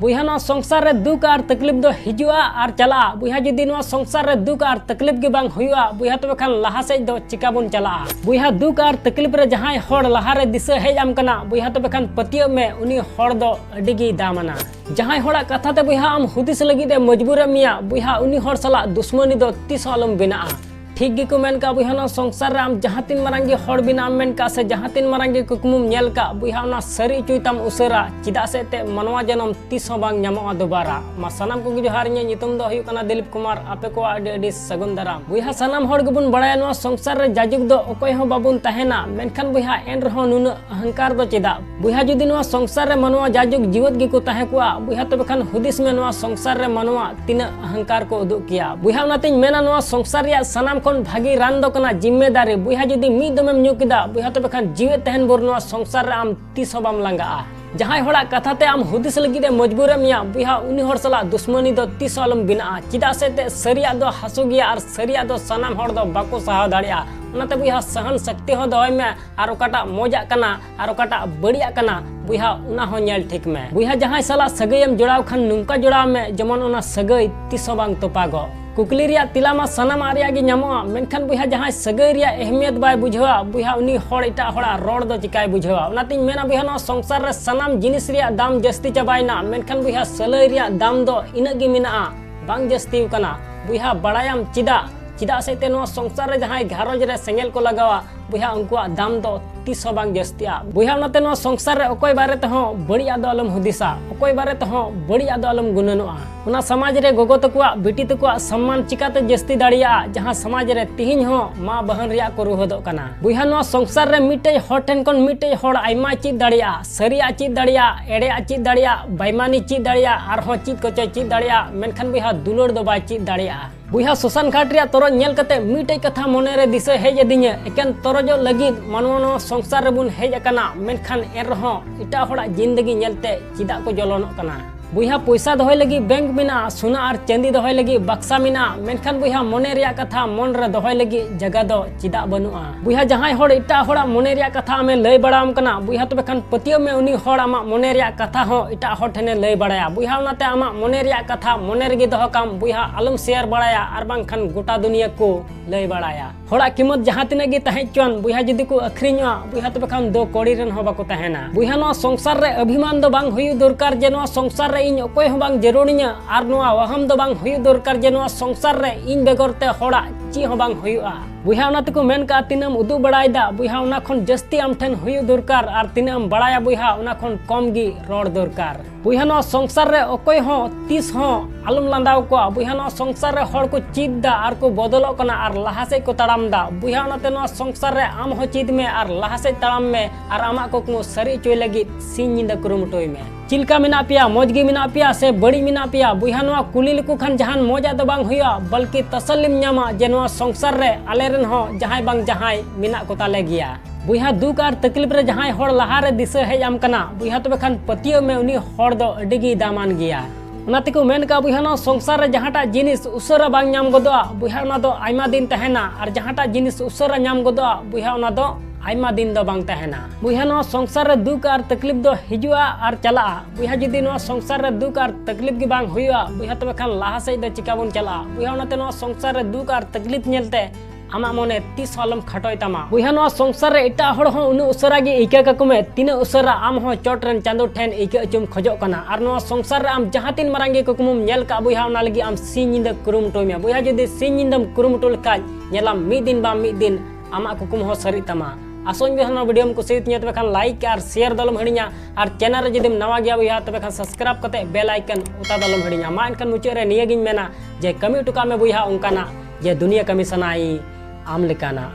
बुहा no संसार रे दुख और तकलीफ दो हिजुआ और चला बुहा जुदी नो संसार रे दुख और तकलीफ के बांग हुआ बुहा तो खान लहा से दो चिका बन चला बुहा दुख और तकलीफ रे जहां हड़ लहा रे दिशा हेज आम कना बुहा तो खान पतियो में उनी हड़ दो अडिगी दामना जहां हड़ा कथा ते बुहा आम हुदिस लगी दे मजबूर मिया बुहा उनी हड़ सला दुश्मनी दो तीस आलम बिना ठीक गी को मेन का बुहा नो संसार रे आम जहां तीन मारंगी हड़ बिना मेन का से जहां तीन मारंगी कुकमुम नेल का बुहा ना सरी चुईतम उसरा चिदा से ते मनवा जन्म तीस बांग न्यामोआ दोबारा मा सनाम को जोहार इन नितुम दो हुयु कना दिलीप कुमार आपे को आडी सगुन दाराम बुहा सनाम हड़ गबुन बड़ाया नो संसार रे जाजुग दो ओकोय हो बाबुन तहेना मेनखान बुहा एन रहो नुन अहंकार दो चिदा बुहा जुदी नो संसार रे मनवा जाजुग जीवत गी को तहे कुआ बुहा तो बखान हुदिस में नो संसार रे मनवा तीन अहंकार को उदुग किया बुहा नातिन मेना नो संसार रे सनाम भागी रान दो कना जिम्मेदारी बुहा जुदी मी दमेम न्यू किदा बुहा तो बखान जीवे तहन बोर नो संसार रे आम तीस बाम लंगा जहां हड़ा कथा ते आम हुदिस लगी मजबूर मिया बुहा उनी हड़ सला दुश्मनी दो तीस आलम बिना चिदा से ते सरिया दो हसु गया और सरिया दो सनाम हड़ दो बाको सहा दाड़िया उनाते बुहा सहन शक्ति हो दोय में और ओकाटा मोजा कना और ओकाटा बड़िया कना बुहा उना हो नेल ठीक में बुहा जहां सला सगयम जोड़ाव खान नुंका जोड़ाव में जमन उना सगय तीस बांग तोपागो कुकली रिया तिलामा सनाम आरिया गी न्यामोआ मेनखान बुहा जहां सगय रिया अहमियत बाय बुझवा बुहा उनी हड़ इटा हड़ा रोड दो चिकाय बुझवा उनातिन मेना बुहा नो संसार रे सनाम जिनिस रिया दाम जस्ती चबायना मेनखान बुहा सलय रिया दाम दो इना गी मिना बांग जस्ती कना बुहा बड़ायाम चिदा से ते नो संसार रे जहां घारोज रे सेंगेल को लगावा बुहा उनकुआ दाम दो तीस बांग जस्तिया बुहा उनाते नो संसार रे ओकोय बारे ते हो बड़िया दो अलम हुदिसा ओकोय बारे ते हो बड़िया दो अलम गुननोआ उना समाज रे गोगो तकुआ बेटी तकुआ सम्मान चिकाते जस्ती दाड़िया जहां समाज रे तिहिन हो मां बहन रिया को रुहदो कना बुहा नो संसार रे मिटे हड़ ठेन कोन मिटे हड़ आइमा चित दाड़िया सरिया चित दाड़िया एड़े चित दाड़िया बेईमानी चित दाड़िया आर हो चित कोचे चित दाड़िया मेनखान बुहा दुलड़ दो बाय चित दाड़िया बुहा सुसान घाट रिया तोरो नेल कते मिटे कथा मने रे दिसे हेज दिnya एकेन तोरजो लगी मानवनो संसार रे बुन हेज कना मेनखान एर रहो इटा हड़ा जिंदगी नेलते चिदा को जलोनो कना बुहा पैसा दोहय लगी बैंक मिना सोना और चांदी दोहय लगी बक्सा मिना मेनखान बुहा मने रिया कथा मन रे दोहय लगी जगह दो चिदा बनुआ बुहा जहां हड़ इटा हड़ा मने रिया कथा में लय बड़ाम कना बुहा तो बेखान पतियो में उनी हड़ आमा मने रिया कथा हो इटा हड़ ठने लय बड़ाया बुहा उनाते आमा मने रिया कथा मने रेगी दोह काम बुहा अलम शेयर बड़ाया और बांखान गोटा दुनिया को लय बड़ाया हड़ा कीमत जहां तिना गी तहे चन बुहा जुदी को अखरिñवा बुहा तो बेखान दो कोड़ी रन हो बाको तहेना बुहा नो संसार रे अभिमान दो बांग हुयु दरकार जे नो संसार रे इन ओकोय हो बांग जरूरिया और नोआ वहम दो बांग हुयु दरकार जे नो संसार रे इन बेगरते हड़ा ची हो बांग हुयुआ बुहा उनाते को मेन का तिनम उदु बड़ायदा बुहा उना खन जस्ती आम ठेन हुयु दरकार और तिनम बड़ाया बुहा उना खन कम गी रोड दरकार बुहा नो संसार रे ओकोय हो तीस हो आलम लांदाव को बुहा नो संसार रे हड़ को चिदा और को बदलो कना और लहा से को तड़ाम दा बुहा उनाते नो संसार रे आम हो चिद में और लहा से तड़ाम में और आमा को को सरी चोय लगी सिन निंदा कुरुमुटोय में चिलका मिना पिया मौजगी मिना पिया से बड़ी मिना पिया बुहा नो कुली लिकु खान जहान मौजा दो बांग हुआ बल्कि तसल्लिम न्यामा जे नो संसार रे आलेरन हो जहां बांग जहां मिना को ताले गया बुहा दुख और तकलीफ रे जहां हड़ लहा रे दिशा हेज आम कना बुहा तो बेखान पतियो में उनी हड़ दो अडिगी दामान गया उनाते को मेन का बुहा नो संसार रे जहांटा जिनिस उसरा बांग न्याम गदोआ बुहा उना दो आइमा दिन तहेना और जहांटा जिनिस उसरा न्याम गदोआ बुहा उना दो आइमा दिन दो बांग तहेना बुहा नो संसार रे दुख और तकलीफ दो हिजुआ और चला बुहा जुदी नो संसार रे दुख और तकलीफ की बांग हुआ बुहा तो बेखान लहा से दो चिका बन चला बुहा उनाते नो संसार रे दुख और तकलीफ नेलते आमा मने तीस आलम खटोय तमा बुहा नो संसार रे इटा हड़ हो उनु उसरा गे इका का कुमे तिने उसरा आम हो चोटरन चांदो ठेन इका चुम खजो कना और नो संसार रे आम जहां तीन मारंगे को कुमुम नेल का बुहा उना लगी आम सिन निंदा कुरुमटोय में बुहा जदी सिन निंदम कुरुमटोल का नेलाम मी दिन बा मी दिन आमा कुकुम हो सरी तमा आसोन बेहनो वीडियो में कुसित नियत बेखान लाइक और शेयर दलम हड़िया और चैनल रे जदिम नवा गया बुहा तबे खान सब्सक्राइब कते बेल आइकन उता दलम हड़िया मा इनकन मुचे रे नियगिन मेना जे कमी टुका में बुहा उनकाना जे दुनिया कमी सनाई आम लेकाना।